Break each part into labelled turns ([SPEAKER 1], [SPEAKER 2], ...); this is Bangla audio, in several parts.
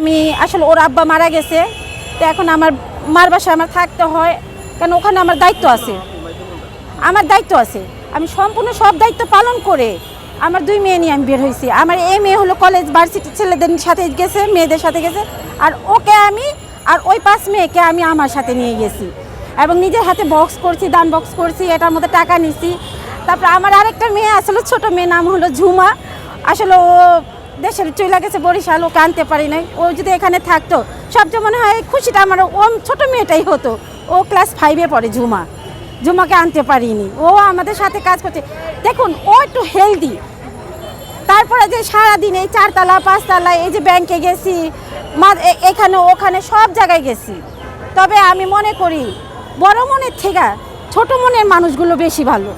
[SPEAKER 1] আমি আসলে ওর আব্বা মারা গেছে, তো এখন আমার মার বাসায় আমার থাকতে হয়, কারণ ওখানে আমার দায়িত্ব আছে। আমি সম্পূর্ণ সব দায়িত্ব পালন করে আমার 2 মেয়ে নিয়ে আমি বের হয়েছি। আমার এই মেয়ে হলো কলেজ ভার্সিটি ছেলেদের সাথে গেছে, মেয়েদের সাথে গেছে, আর ওকে আমি আর ওই 5 মেয়েকে আমি আমার সাথে নিয়ে গেছি এবং নিজের হাতে বক্স করছি, দান বক্স করছি, এটার মধ্যে টাকা নিছি। তারপর আমার আরেকটা মেয়ে আসলে ছোট মেয়ে, নাম হলো ঝুমা। আসলে ও দেশের চলে গেছে বরিশাল, ওকে আনতে পারি নাই। ও যদি এখানে থাকতো সবচেয়ে মনে হয় খুশিটা আমার ও ছোট মেয়েটাই হতো। ও ক্লাস 5-এ পড়ে। ঝুমাকে আনতে পারিনি, ও আমাদের সাথে কাজ করছে। দেখুন, ও একটু হেলদি। তারপরে যে সারাদিন এই 4 তলা 5 তলা, এই যে ব্যাংকে গেছি, এখানে ওখানে সব জায়গায় গেছি। তবে আমি মনে করি বড় মনের থেকে ছোট মনের মানুষগুলো বেশি ভালো।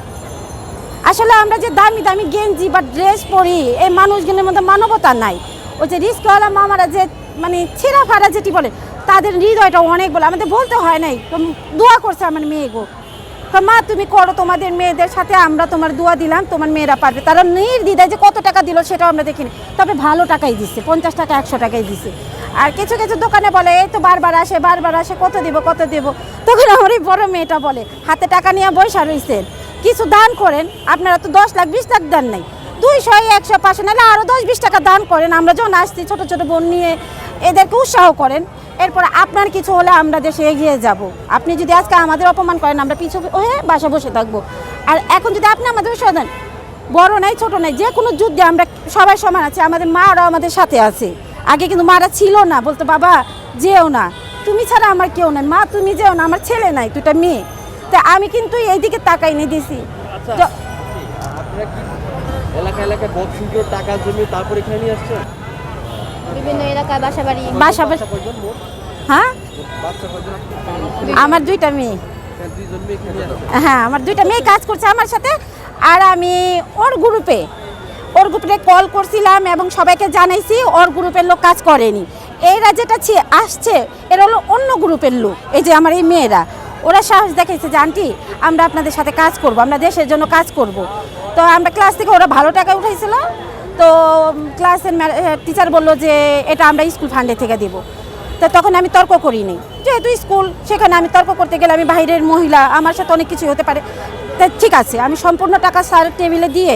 [SPEAKER 1] আসলে আমরা যে দামি দামি গেঞ্জি বা ড্রেস পরি, এই মানুষগুলোর মধ্যে মানবতা নাই। ওই যে রিস্কওয়ালা মামারা যে মানে ছেঁড়া ফাড়া যেটি বলে, তাদের হৃদয়টা অনেক বলে। আমাদের বলতে হয় নাই, দোয়া করছে আমার মেয়েগো, মা তুমি করো তোমাদের মেয়েদের সাথে, আমরা তোমার দোয়া দিলাম, তোমার মেয়েরা পারবে। তারা নির্দ্বিধায় যে কত টাকা দিল সেটাও আমরা দেখিনি, তবে ভালো টাকাই দিচ্ছে, 50 টাকা 100 টাকাই দিচ্ছে। আর কিছু কিছু দোকানে বলে এই তো বারবার আসে, কত দেব। তখন আমার এই বড় মেয়েটা বলে, হাতে টাকা নিয়ে বৈশা রয়েছেন, কিছু দান করেন। আপনারা তো 10 লাখ 20 লাখ দান নাই, 200 100 500 নাহলে আরও 10-20 টাকা দান করেন। আমরা যখন আসছি ছোট ছোট বোন নিয়ে, এদেরকে উৎসাহ করেন। এরপর আপনার কিছু হলে আমরা দেশে এগিয়ে যাব। আপনি যদি আজকে আমাদের অপমান করেন, আমরা পিছু হয়ে বাসা বসে থাকবো। আর এখন যদি আপনি আমাদের উৎসাহ দেন, বড় নাই ছোট নাই, যে কোনো যুদ্ধে আমরা সবাই সমান আছি। আমাদের মারাও আমাদের সাথে আছে। আগে কিন্তু মারা ছিল না, বলতো বাবা যেও না, তুমি ছাড়া আমার কেউ নাই, মা তুমি যেও না, আমার ছেলে নাই, দুটা মেয়ে। তা আমি কিন্তু এইদিকে তাকাই নিয়ে দিছি।
[SPEAKER 2] এলাকায় বক্সিং করে টাকা জমিয়ে তারপর এখানে নিয়ে আসছে
[SPEAKER 1] বিভিন্ন এলাকায় বাসা। হ্যাঁ, আমার 2টা মেয়ে। হ্যাঁ, আমার 2টা মেয়ে কাজ করছে আমার সাথে। আর আমি ওর গ্রুপে কল করছিলাম এবং সবাইকে জানাইছি, ওর গ্রুপের লোক কাজ করেনি। এরা যেটা আসছে এরা হলো অন্য গ্রুপের লোক। এই যে আমার এই মেয়েরা, ওরা সাহস দেখাইছে যে আন্টি আমরা আপনাদের সাথে কাজ করব, আমরা দেশের জন্য কাজ করব। তো আমরা ক্লাস থেকে ওরা ভালো টাকা উঠাইছিল। তো ক্লাসের টিচার বললো যে এটা আমরা স্কুল ফান্ডে থেকে দেবো। তো তখন আমি তর্ক করিনি, যেহেতু স্কুল, সেখানে আমি তর্ক করতে গেলে আমি বাইরের মহিলা, আমার সাথে অনেক কিছু হতে পারে। তা ঠিক আছে, আমি সম্পূর্ণ টাকা স্যারের টেবিলে দিয়ে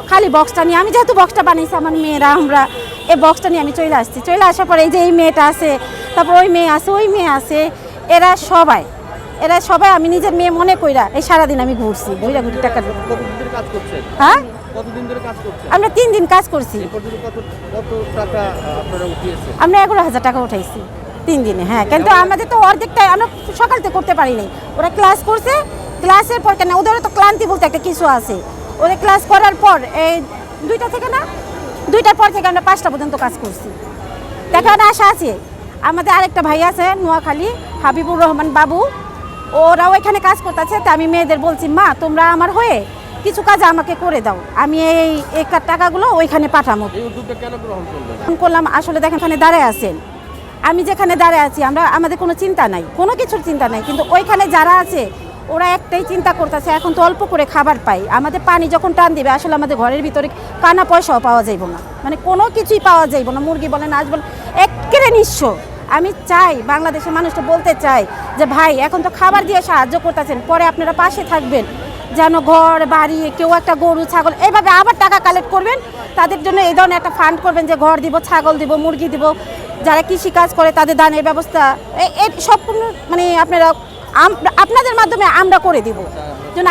[SPEAKER 1] খালি বক্সটা নিয়ে, আমি যেহেতু বক্সটা বানিয়েছি আমার মেয়েরা, আমরা এই বক্সটা নিয়ে আমি চলে আসছি। চলে আসার পরে এই যে এই মেয়েটা আছে, তারপর ওই মেয়ে আছে, এরা সবাই আমি নিজের মেয়ে মনে কইরা এই সারাদিন আমি ঘুরছি, ঘুরে টাকা। হ্যাঁ, আমরা 3 দিন কাজ করছি। আমরা 11,000 টাকা উঠাইছি 3 দিনে। হ্যাঁ, কিন্তু আমাদের তো অর্ধেকটাই আমরা সকাল থেকে করতে পারি নাই। ওরা ক্লাস করছে, ক্লাসের পর কেন ওদেরও তো ক্লান্তি বলতে একটা কিছু আছে। ওরা ক্লাস করার পর এই 2টার পর থেকে আমরা 5টা পর্যন্ত কাজ করছি। দেখার আশা আছে। আমাদের আরেকটা ভাই আছে নোয়াখালী, হাবিবুর রহমান বাবু, ওরাও এখানে কাজ করতেছে। তো আমি মেয়েদের বলছি, মা তোমরা আমার হয়ে কিছু কাজ আমাকে করে দাও, আমি এই টাকাগুলো ওইখানে পাঠাবো। করলাম আসলে দেখেন এখানে দাঁড়ায় আছেন, আমি যেখানে দাঁড়ায় আছি, আমাদের কোনো চিন্তা নাই, কোনো কিছুর চিন্তা নাই। কিন্তু ওইখানে যারা আছে ওরা একটাই চিন্তা করতেছে, এখন তো অল্প করে খাবার পাই, আমাদের পানি যখন টান দিবে আসলে আমাদের ঘরের ভিতরে কানা পয়সাও পাওয়া যাইব না, মানে কোনো কিছুই পাওয়া যাইব না, মুরগি বলেন আজ বলেন একেবারে নিঃস্ব। আমি চাই বাংলাদেশের মানুষটা বলতে চাই যে ভাই এখন তো খাবার দিয়ে সাহায্য করতেছেন, পরে আপনারা পাশে থাকবেন, যেন ঘর বাড়ি কেউ একটা গরু ছাগল এইভাবে আবার টাকা কালেক্ট করবেন, তাদের জন্য এই ধরনের একটা ফান্ড করবেন যে ঘর দিব, ছাগল দিব, মুরগি দিব, যারা কৃষিকাজ করে তাদের দানের ব্যবস্থা, এই সম্পূর্ণ মানে আপনারা আপনাদের মাধ্যমে আমরা করে দিব যেন